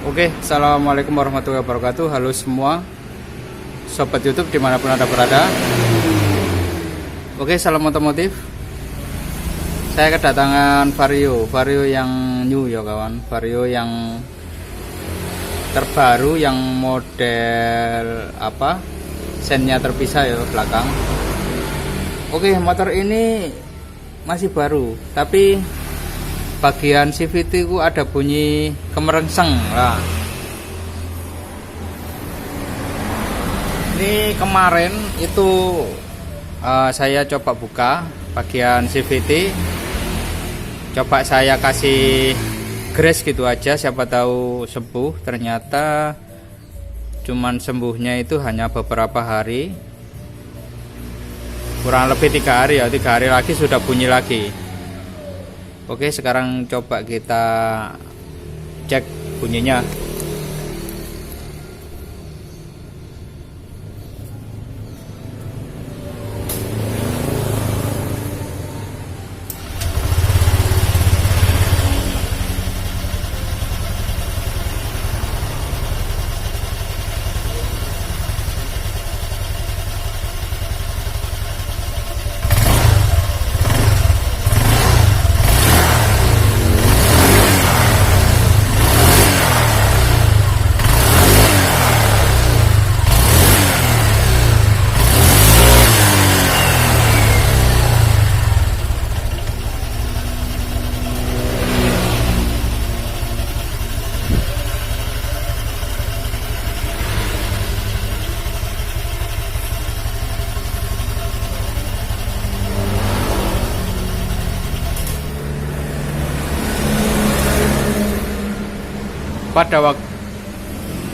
Oke, assalamualaikum warahmatullahi wabarakatuh. Halo semua sobat YouTube dimanapun anda berada. Oke, salam otomotif. Saya kedatangan Vario yang new ya kawan, Vario yang terbaru, yang model apa, sennya terpisah ya belakang. Oke, motor ini masih baru, tapi bagian CVT ku ada bunyi kemerengseng lah. Ini kemarin itu saya coba buka bagian CVT, coba saya kasih grease gitu aja, siapa tahu sembuh. Ternyata cuman sembuhnya itu hanya beberapa hari, kurang lebih 3 hari ya. 3 hari lagi sudah bunyi lagi. Oke, sekarang coba kita cek bunyinya.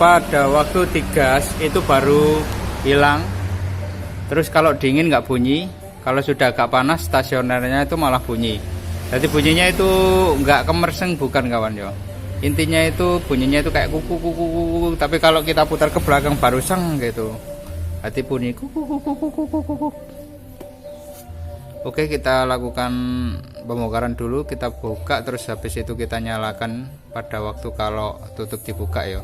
Pada waktu digas itu baru hilang. Terus kalau dingin nggak bunyi, kalau sudah agak panas stasionernya itu malah bunyi. Jadi bunyinya itu nggak kemerseng, bukan kawan ya. Intinya itu bunyinya itu kayak kuku kuku kuku. Tapi kalau kita putar ke belakang baru seng gitu. Hati bunyi kuku kuku kuku kuku. Oke, kita lakukan pembongkaran dulu, kita buka, terus habis itu kita nyalakan pada waktu kalau tutup dibuka ya.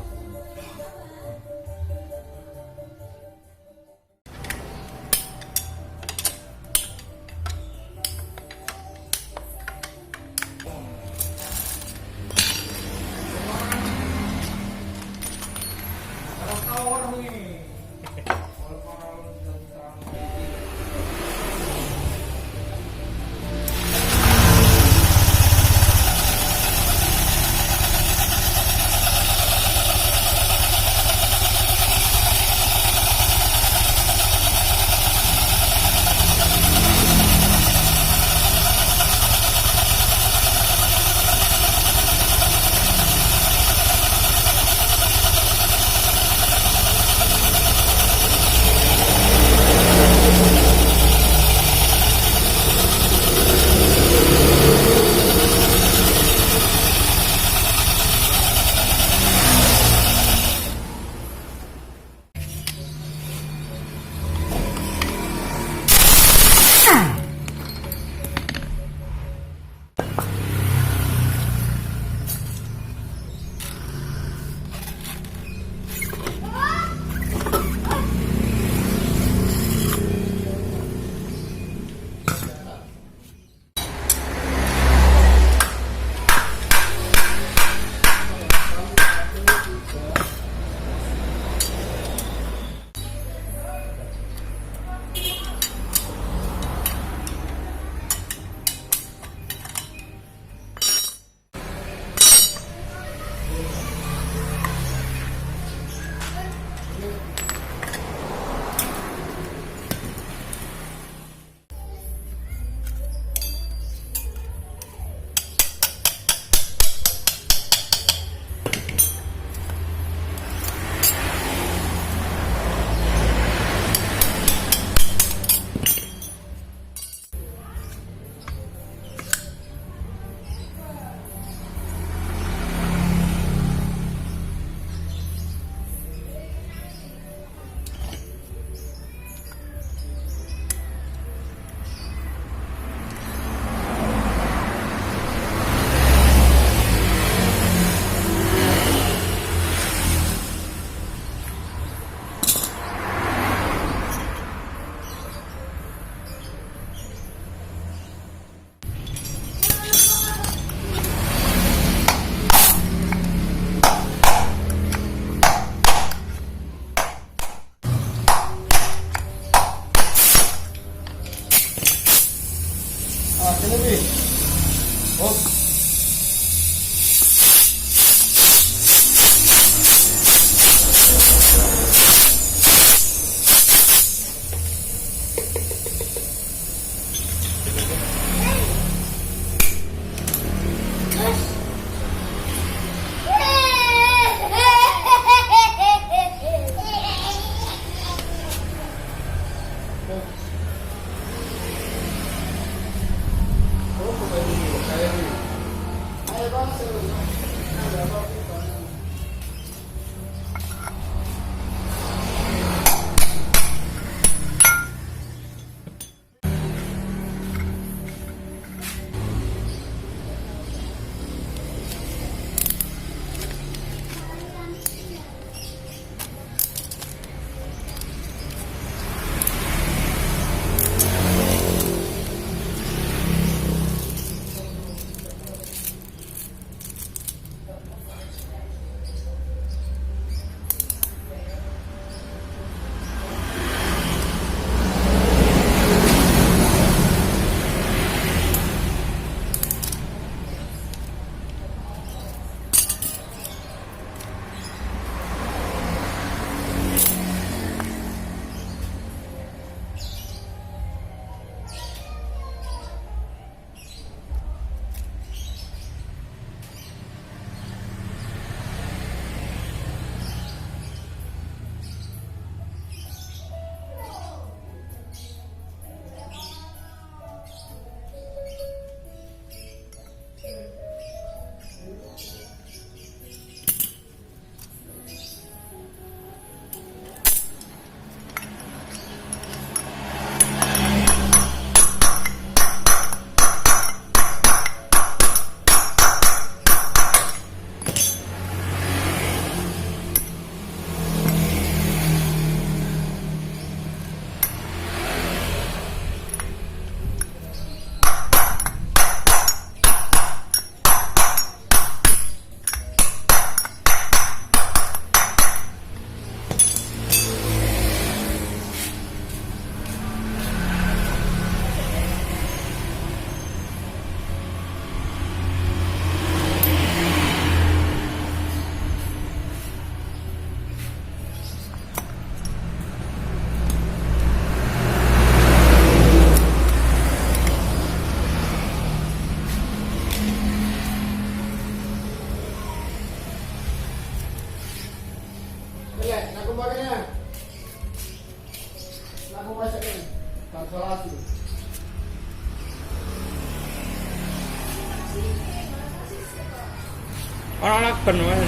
Ono lakban Mas.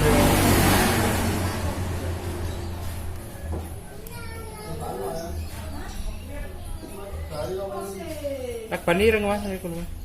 Lakban ireng Mas niku Mas.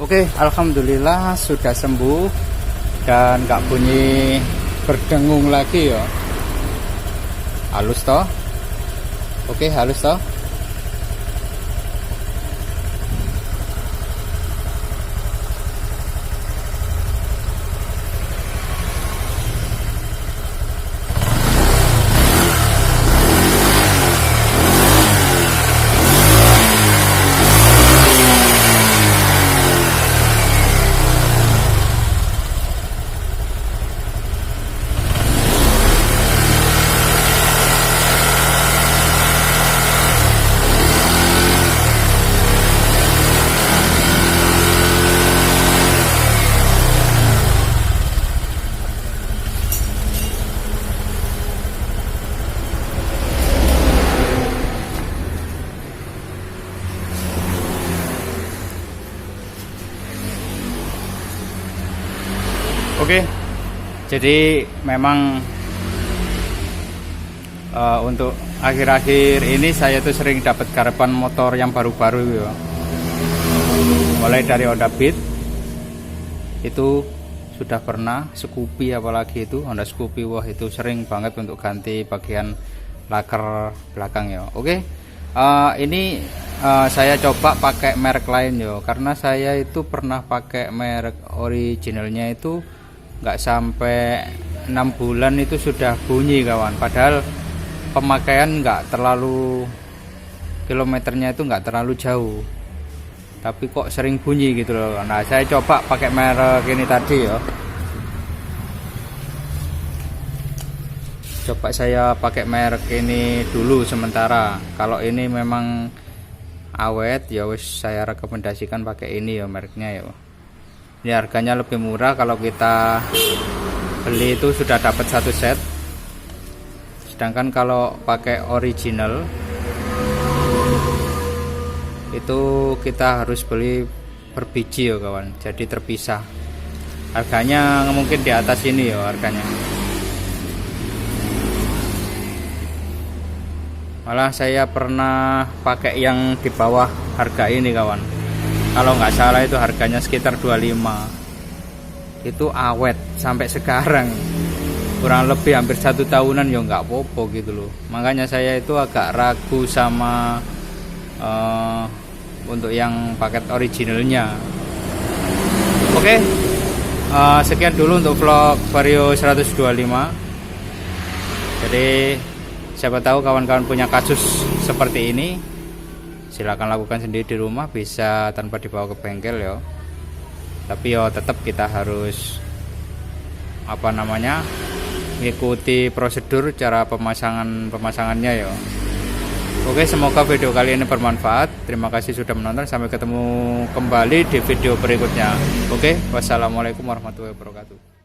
Oke, alhamdulillah sudah sembuh dan nggak bunyi berdengung lagi ya. Halus toh. Oke, halus toh. Oke, jadi memang untuk akhir-akhir ini saya tuh sering dapat garapan motor yang baru-baru ya. Mulai dari Honda Beat itu sudah pernah, Scoopy apalagi itu Honda Scoopy, wah itu sering banget untuk ganti bagian laker belakang ya. Oke, ini saya coba pakai merek lain ya, karena saya itu pernah pakai merek originalnya itu nggak sampai 6 bulan itu sudah bunyi kawan, padahal pemakaian nggak terlalu, kilometernya itu nggak terlalu jauh, tapi kok sering bunyi gitu loh. Nah saya coba pakai merek ini tadi ya, coba saya pakai merek ini dulu sementara. Kalau ini memang awet ya wis, saya rekomendasikan pakai ini ya, mereknya ya. Ini harganya lebih murah, kalau kita beli itu sudah dapat satu set, sedangkan kalau pakai original itu kita harus beli per biji ya kawan, jadi terpisah. Harganya mungkin di atas ini ya harganya. Malah saya pernah pakai yang di bawah harga ini kawan, kalau nggak salah itu harganya sekitar 25. Itu awet sampai sekarang, kurang lebih hampir 1 tahunan ya nggak apa-apa gitu loh. Makanya saya itu agak ragu sama untuk yang paket originalnya. Oke, sekian dulu untuk vlog Vario 125. Jadi siapa tahu kawan-kawan punya kasus seperti ini, silakan lakukan sendiri di rumah, bisa tanpa dibawa ke bengkel ya. Tapi yo tetap kita harus mengikuti prosedur cara pemasangannya ya. Oke, semoga video kali ini bermanfaat. Terima kasih sudah menonton, sampai ketemu kembali di video berikutnya. Oke, wassalamualaikum warahmatullahi wabarakatuh.